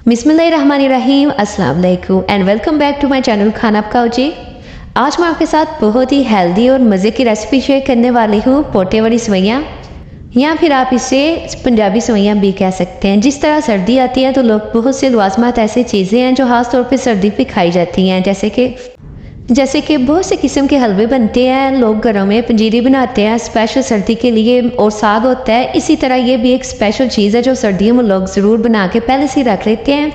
बिस्मिल्लाहिर्रहमानिर्रहीम, अस्सलाम वालेकुम and welcome back to my channel Khana Pakao जी। आज मैं आपके साथ बहुत ही हेल्दी और मज़े की रेसिपी शेयर करने वाली हूँ, पोटे वाली सेवइयाँ, या फिर आप इसे पंजाबी सेवइयाँ भी कह सकते हैं। जिस तरह सर्दी आती है तो लोग बहुत से लवाजमात ऐसी चीज़ें हैं जो खास तौर पे सर्दी पे खाई जाती हैं, जैसे कि बहुत से किस्म के हलवे बनते हैं, लोग घरों में पंजीरी बनाते हैं स्पेशल सर्दी के लिए, और साग होता है। इसी तरह ये भी एक स्पेशल चीज़ है जो सर्दियों में लोग ज़रूर बना के पहले से रख लेते हैं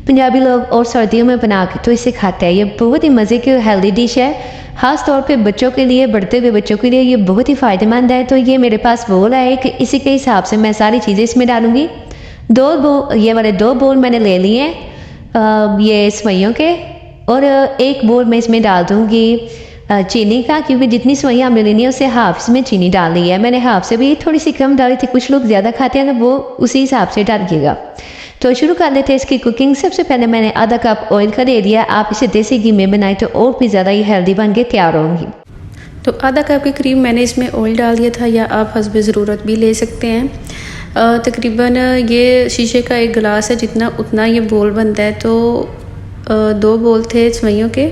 पंजाबी लोग, और सर्दियों में बना के तो इसे खाते हैं। ये बहुत ही मज़े की हेल्दी डिश है, ख़ास तौर पे बच्चों के लिए, बढ़ते हुए बच्चों के लिए ये बहुत ही फ़ायदेमंद है। तो ये मेरे पास बोल है कि इसी के हिसाब से मैं सारी चीज़ें इसमें डालूँगी। दो बोल मैंने ले लिए हैं ये सेवइयों के, और एक बोल मैं इसमें डाल दूँगी चीनी का, क्योंकि जितनी सेवइयाँ हमने लेनी है उससे हाफ इसमें चीनी डाल ली है मैंने। हाफ से भी थोड़ी सी कम डाली थी, कुछ लोग ज़्यादा खाते हैं ना, वो उसी हिसाब से डालिएगा। तो शुरू कर लेते हैं इसकी कुकिंग। सबसे पहले मैंने आधा कप ऑयल का ले लिया। आप इसे देसी घी में बनाए तो और भी ज़्यादा ही हेल्दी बन के तैयार होंगी। तो आधा कप के करीब मैंने इसमें ऑयल डाल दिया था, या आप हस्ब ज़रूरत भी ले सकते हैं। तकरीबन ये शीशे का एक गिलास है जितना, उतना ये बोल बनता है। तो 2 बोल थे सेवइयों के,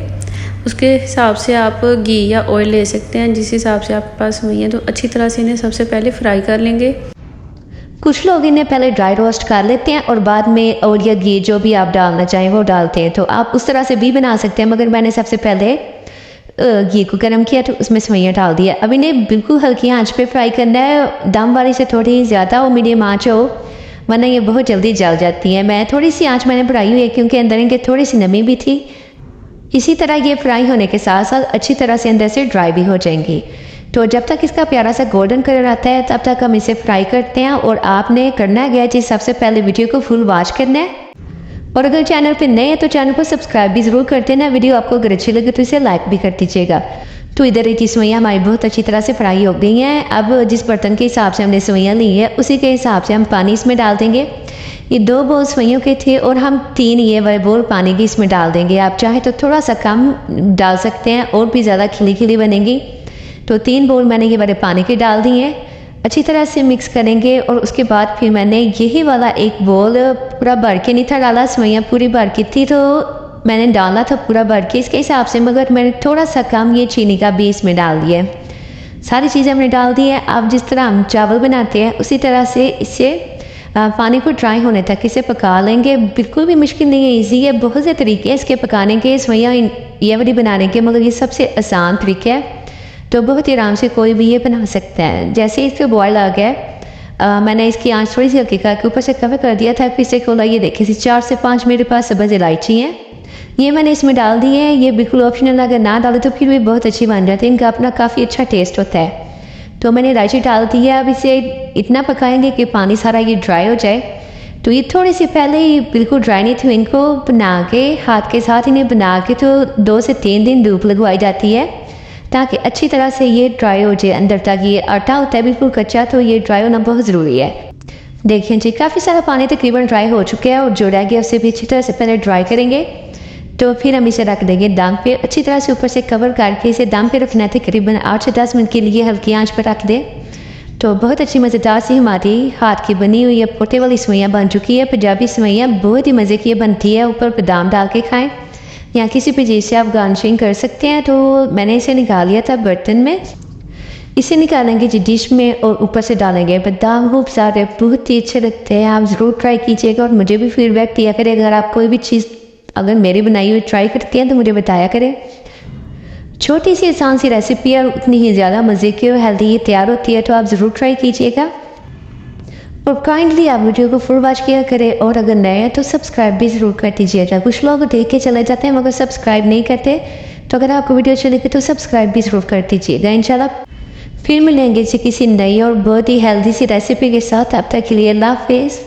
उसके हिसाब से आप घी या ऑयल ले सकते हैं, जिस हिसाब से आपके पास सेवइयाँ। तो अच्छी तरह से इन्हें सबसे पहले फ्राई कर लेंगे। कुछ लोग इन्हें पहले ड्राई रोस्ट कर लेते हैं और बाद में ऑयल या घी जो भी आप डालना चाहें वो डालते हैं। तो आप उस तरह से भी बना सकते हैं, मगर मैंने सबसे पहले घी को गर्म किया तो उसमें सेवइयाँ डाल दिया। अब इन्हें बिल्कुल हल्की आंच पे फ्राई करना है, दम वाली से थोड़ी ज़्यादा और मीडियम आंच हो, वरना ये बहुत जल्दी जल जाती है। मैं थोड़ी सी आंच मैंने बढ़ाई हुई है क्योंकि अंदर इनके थोड़ी सी नमी भी थी। इसी तरह ये फ्राई होने के साथ साथ अच्छी तरह से अंदर से ड्राई भी हो जाएंगी। तो जब तक इसका प्यारा सा गोल्डन कलर आता है तब तक हम इसे फ्राई करते हैं। और आपने करना क्या है, सबसे पहले वीडियो को फुल वॉच करना है, और अगर चैनल पे नए हैं तो चैनल को सब्सक्राइब भी ज़रूर कर देना। वीडियो आपको अगर अच्छी लगे तो इसे लाइक भी कर दीजिएगा। तो इधर की सेवइयाँ हमारी बहुत अच्छी तरह से फ्राई हो गई हैं। अब जिस बर्तन के हिसाब से हमने सेवइयाँ ली है उसी के हिसाब से हम पानी इसमें डाल देंगे। ये 2 बोल सेवइयों के थे और हम 3 ये वाले बोल पानी की इसमें डाल देंगे। आप चाहे तो थोड़ा सा कम डाल सकते हैं और भी ज़्यादा खिली खिली बनेगी। तो 3 बोल मैंने ये वाले पानी के डाल दिए हैं। अच्छी तरह से मिक्स करेंगे, और उसके बाद फिर मैंने यही वाला एक बोल पूरा भर के नहीं था डाला, सेवइयाँ पूरी भर की थी तो मैंने डाला था पूरा भर के इसके हिसाब से, मगर मैंने थोड़ा सा कम ये चीनी का भी इसमें डाल दिया है। सारी चीज़ें हमने डाल दी है। अब जिस तरह हम चावल बनाते हैं उसी तरह से इसे पानी को ड्राई होने तक इसे पका लेंगे। बिल्कुल भी मुश्किल नहीं है, ईजी है। बहुत से तरीके हैं इसके पकाने के, सेवइयाँ ये वाली बनाने के, मगर ये सबसे आसान तरीका है। तो बहुत ही आराम से कोई भी ये बना सकता है। जैसे ही इसके बॉयल आ गया, मैंने इसकी आंच थोड़ी सी हल्की करके ऊपर से कवर कर दिया था। फिर से खोला, ये देखिए 4 से 5 मेरे पास सब्ज़ इलायची हैं, ये मैंने इसमें डाल दी है। ये बिल्कुल ऑप्शनल, अगर ना डाले तो फिर भी बहुत अच्छी बन जाती है, इनका अपना काफ़ी अच्छा टेस्ट होता है। तो मैंने इलायची डाल दी है। अब इसे इतना पकाएंगे कि पानी सारा ये ड्राई हो जाए। तो ये थोड़ी सी पहले ही बिल्कुल ड्राई नहीं थी, इनको बना के हाथ के साथ इन्हें बना के तो 2 से 3 दिन धूप लगवाई जाती है ताकि अच्छी तरह से ये ड्राई हो जाए अंदर तक। ये आटा होता है बिल्कुल कच्चा, तो ये ड्राई होना बहुत ज़रूरी है। देखिए जी, काफ़ी सारा पानी तकरीबन ड्राई हो चुका है, और जो रह गया उसे भी अच्छी तरह से पहले ड्राई करेंगे। तो फिर हम इसे रख देंगे दम पे। अच्छी तरह से ऊपर से कवर करके इसे दम पे रखना है, तकरीबन 8 से 10 मिनट के लिए हल्की आंच पर रख दें। तो बहुत अच्छी मज़ेदार सी हमारी हाथ की बनी हुई है पोटे वाली सेवइयाँ बन चुकी है। पंजाबी सेवइयाँ बहुत ही मज़े की बनती है, ऊपर बादाम डाल के खाएँ या किसी भी चीज़ से आप गार्निशिंग कर सकते हैं। तो मैंने इसे निकाल लिया था बर्तन में। इसे निकालेंगे जी डिश में, और ऊपर से डालेंगे बादाम खूब सारे, बहुत ही अच्छे लगते हैं। आप ज़रूर ट्राई कीजिएगा और मुझे भी फीडबैक दिया करें। अगर आप कोई भी चीज़ अगर मेरी बनाई हुई ट्राई करते हैं तो मुझे बताया करें। छोटी सी आसान सी रेसिपी है, उतनी ही ज़्यादा मज़े की और हेल्दी ये तैयार होती है। तो आप ज़रूर ट्राई कीजिएगा, और काइंडली आप वीडियो को फुल वॉच किया करें। और अगर नए हैं तो सब्सक्राइब भी ज़रूर कर दीजिएगा। कुछ लोग देख के चले जाते हैं मगर सब्सक्राइब नहीं करते, तो अगर आपको वीडियो अच्छी लगे तो सब्सक्राइब भी ज़रूर कर दीजिएगा। इंशाल्लाह फिर मिलेंगे किसी नई और बहुत ही हेल्दी सी रेसिपी के साथ। अब तक के लिए अल्लाह हाफिज़।